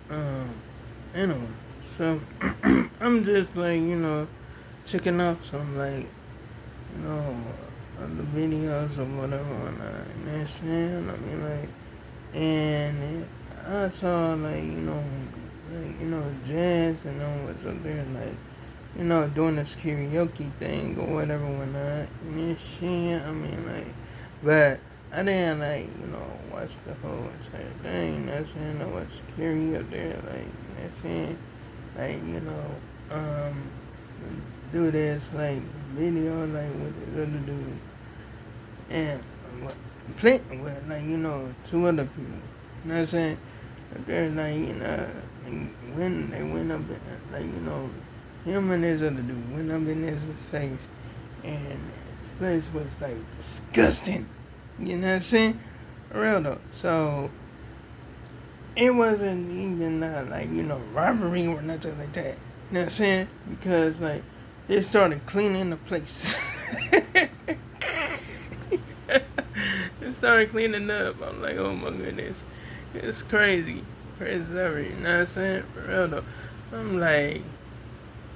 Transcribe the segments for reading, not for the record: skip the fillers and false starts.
Um, anyway, so I'm just like, checking out some like, you know, other videos or whatever when I'm saying. I mean, like, and I saw like, Jazz and them was up there like, doing this karaoke thing or whatever when and shit. I mean, like, but I didn't like, watch the whole entire thing. I watched Carey up there, like, like, do this like video like with this other dude and what play with like two other people. You know what I'm saying? But they're like like, when they went up in, like him and this other dude went up in this place and this place was like disgusting. You know what I'm saying? For real though. So it wasn't even like robbery or nothing like that. You know what I'm saying? Because like they started cleaning the place. They started cleaning up. I'm like, oh my goodness, it's crazy, crazy as ever. You know what I'm saying? For real though. I'm like,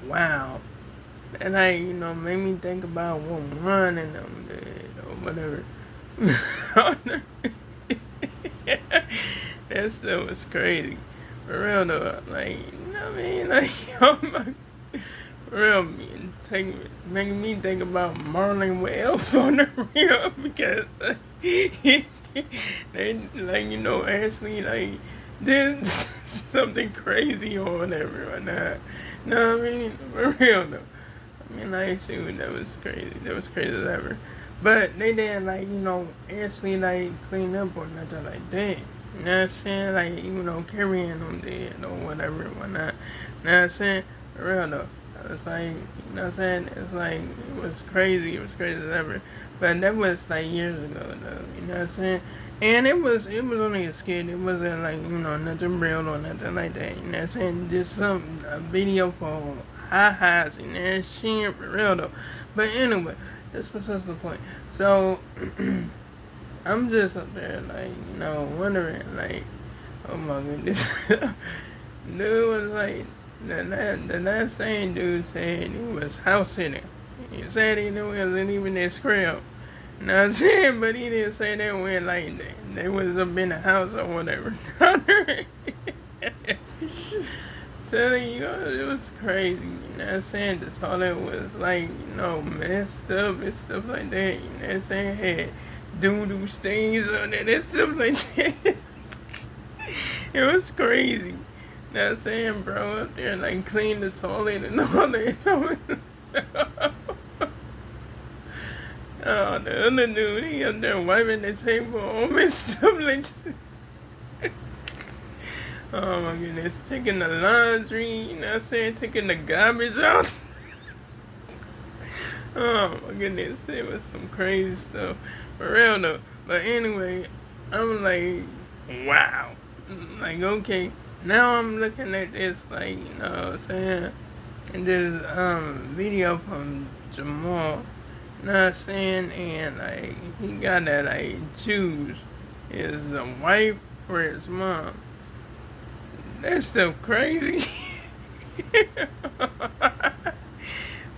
wow. And like made me think about what one and them did or whatever. That stuff was crazy. For real though, like, you know what I mean? Like, oh my, for real, making me think about Marlon with Elf on the real because they, like, actually, like, did something crazy or whatever or not. No, I mean, for real though. I mean, like, shoot, that was crazy. That was crazy as ever. But they didn't, like, actually, like, clean up or nothing like that. You know what I'm saying? Like, carrying them dead or whatever, whatnot. You know what I'm saying? For real, though. It's like, what I'm saying? It's like, it was crazy. It was crazy as ever. But that was, like, years ago, though. You know what I'm saying? And it was only a skit. It wasn't, like, nothing real or nothing like that. You know what I'm saying? Just a video for ha-has and that shit, for real, though. But anyway, that's besides the point. So, I'm just up there, like, wondering, like, oh my goodness. Dude was like, the last thing dude said, he was house sitting. He said he wasn't even in his crib. You know what I'm saying? But he didn't say that when, like, they was up in the house or whatever. Telling you, it was crazy. You know what I'm saying? Just all it was, like, messed up and stuff like that. You know what I'm saying? Had doo-doo stains on it and stuff like that. It was crazy. Not saying, bro, up there like clean the toilet and all that. Oh, the other dude, he up there wiping the table home and stuff like that. Oh my goodness, taking the laundry, you know what I'm saying, taking the garbage out. Oh my goodness, it was some crazy stuff. For real though. But anyway, I'm like, wow. Like, okay, now I'm looking at this, like, what I'm saying, and this video from Jamal, you know what I'm saying, and like he got to like choose his wife or his mom. That's still crazy.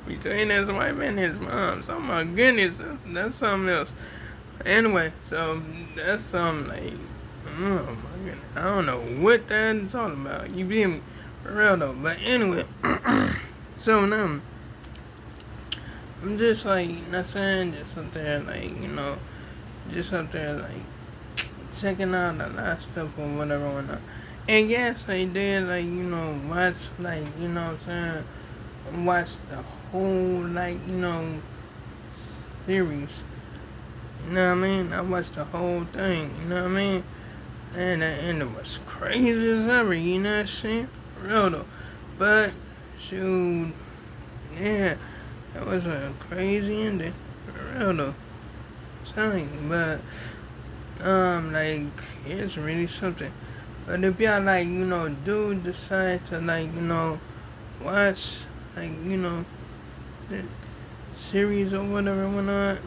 Between his wife and his mom. So my goodness, that's something else. Anyway, so that's something like, oh my goodness, I don't know what that's all about. You feel me? For real though. But anyway, so now I'm just like, not saying, just up there like, just up there like checking out a lot of stuff or whatever or not. And yes, I did like, watch like, what I'm saying, watch the whole like, series. You know what I mean? I watched the whole thing, you know what I mean? And it was crazy as ever, you know what I'm saying? For real though. But shoot, yeah, that was a crazy ending. For real though. I'm telling you, but like it's really something. But if y'all like, do decide to like, watch like, the series or whatever whatnot,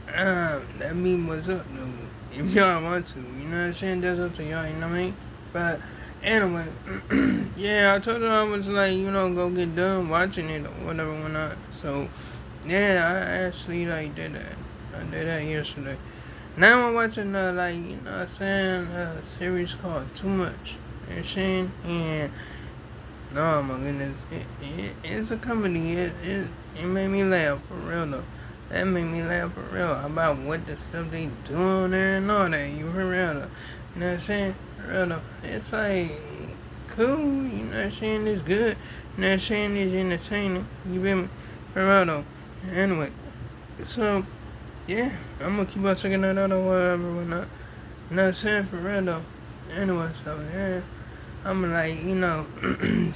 that mean what's up, dude. If y'all want to, you know what I'm saying? That's up to y'all, you know what I mean? But Anyway, yeah, I told her I was like, go get done watching it or whatever when I. So, yeah, I actually like did that. I did that yesterday. Now I'm watching what I'm saying, a series called Too Much. You know what I'm saying? And no, my goodness, it's a comedy. It made me laugh for real though. That made me laugh for real about what the stuff they do on there and all that. You for real though. You know what I'm saying? For real though. It's like cool. You know what I'm saying? It's good. You know what I'm saying? It's entertaining. You feel me? For real though. Anyway, so yeah, I'm gonna keep on checking that out or whatever, whatnot. You know what I'm saying? For real though. Anyway, so yeah. I'm like,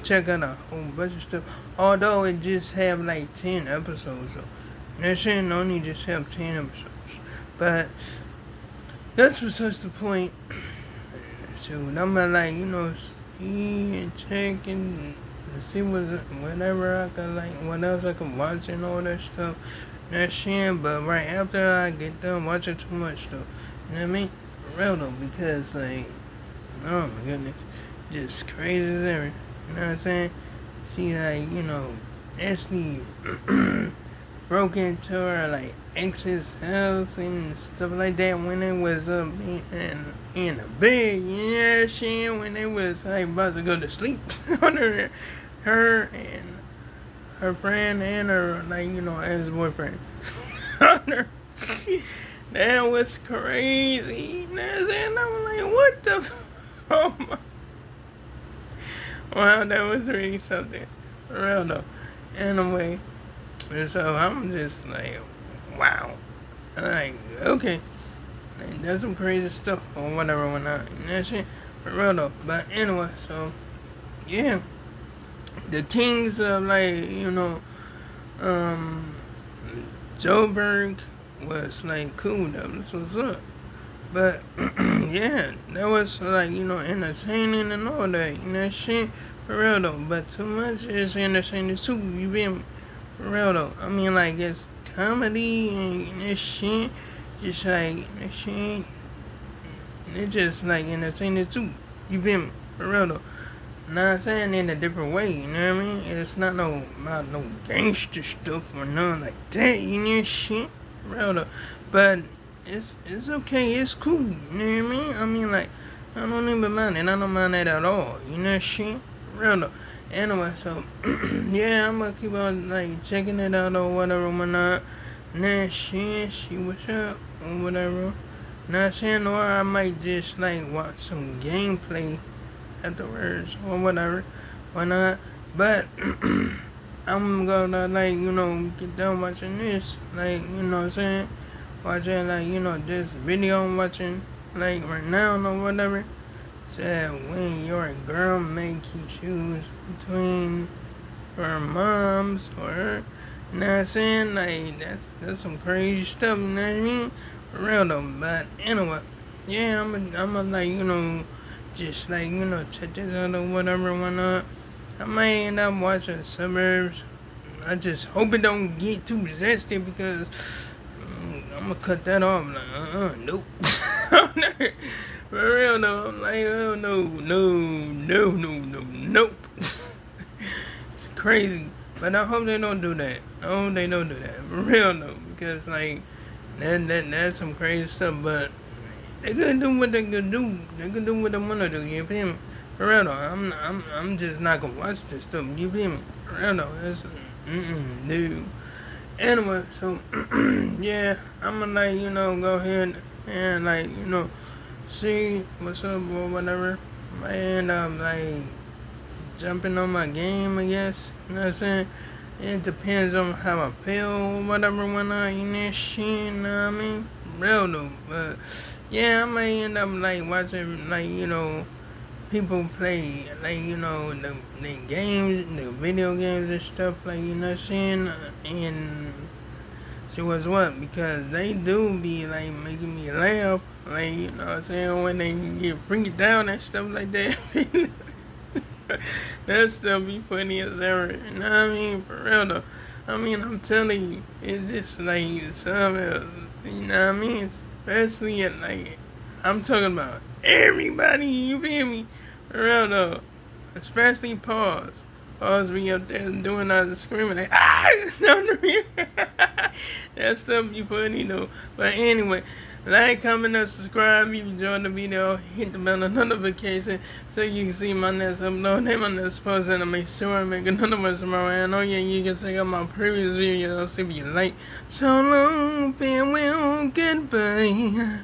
check out a whole bunch of stuff. Although it just have like 10 episodes though. They're saying only just have 10 episodes. But that's besides the point. So I'm like, see and check and see whatever I could like, what else I can watch and all that stuff. That's saying, but right after I get done watching too much stuff. You know what I mean? For real though, because like, oh my goodness. Just crazy as ever. You know what I'm saying? She like, Ashley broke into her like ex's house and stuff like that when they was up in the bed, you know what I'm saying? When they was like about to go to sleep on her and her friend and her ex boyfriend. That was crazy. You know what I'm saying? I was like, what the oh my. Wow, that was really something. For real though. Anyway, and so I'm just like, wow. Like, okay. Like, that's some crazy stuff or whatever when I, you know what I'm saying? For real though. But anyway, so, yeah. The Kings of Joburg was like cool though. This was up. But yeah, that was entertaining and all that, you know what I'm saying? For real though. But too much is entertaining too, you feel me? For real though. I mean it's comedy and this shit. Just this shit. It's just entertaining too. You feel me? For real though. Now I'm saying in a different way, you know what I mean? It's not about no gangster stuff or nothing like that, you know shit. For real though. But it's okay, it's cool, you know what I mean? I mean I don't even mind it, I don't mind that at all, you know shit? Real though. Anyway, so yeah, I'm gonna keep on checking it out or whatever when not. Nah shit, see what's up or whatever. Not saying or I might just watch some gameplay afterwards or whatever. Why not? But I'm gonna get done watching this, you know what I'm saying? Watching this video I'm watching right now or whatever. Said when your girl make you choose between her mom's or her, you know what I'm saying? That's some crazy stuff, you know what I mean? For real though. But anyway, yeah, I'm just check this out or whatever, why not? I might end up watching Suburbs. I just hope it don't get too zesty because I'm gonna cut that off. Nope. For real though, I'm like, oh no, nope. It's crazy, but I hope they don't do that. I hope they don't do that. For real though, because that's some crazy stuff. But they can do what they can do. They can do what they wanna do. You feel me? For real though, I'm just not gonna watch this stuff. You feel me? For real though, it's no. Anyway, so yeah, I'm gonna go ahead and see what's up or whatever. I might end up jumping on my game, I guess. You know what I'm saying? It depends on how I feel or whatever when I in that shit, you know what I mean? Real though. But yeah, I might end up watching people play the games, the video games and stuff you know what I'm saying? And see what's what, because they do be making me laugh, you know what I'm saying, when they get freaky down and stuff like that. That stuff be funny as ever, you know what I mean? For real though. I mean, I'm telling you, it's just something else, you know what I mean? Especially at I'm talking about everybody, you feel me? For real though. Especially pause. Pause be up there doing all the screaming like, ah! That stuff be funny though. But anyway, like, comment, and subscribe if you enjoyed the video. Hit the bell of notification so you can see my next upload. Name my next post and make sure I make another one tomorrow. And oh yeah, you can check out my previous videos if you like. So long, farewell, goodbye.